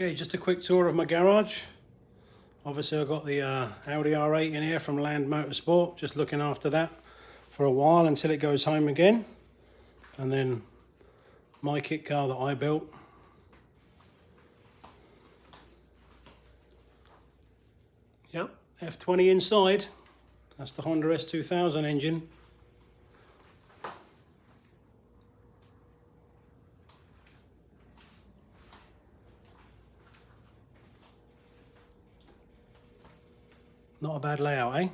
Okay, just a quick tour of my garage. Obviously I've got the Audi R8 in here from Land Motorsport, just looking after that for a while until it goes home again. And then my kit car that I built. Yep, F20 inside. That's the Honda S2000 engine. Not a bad layout, eh?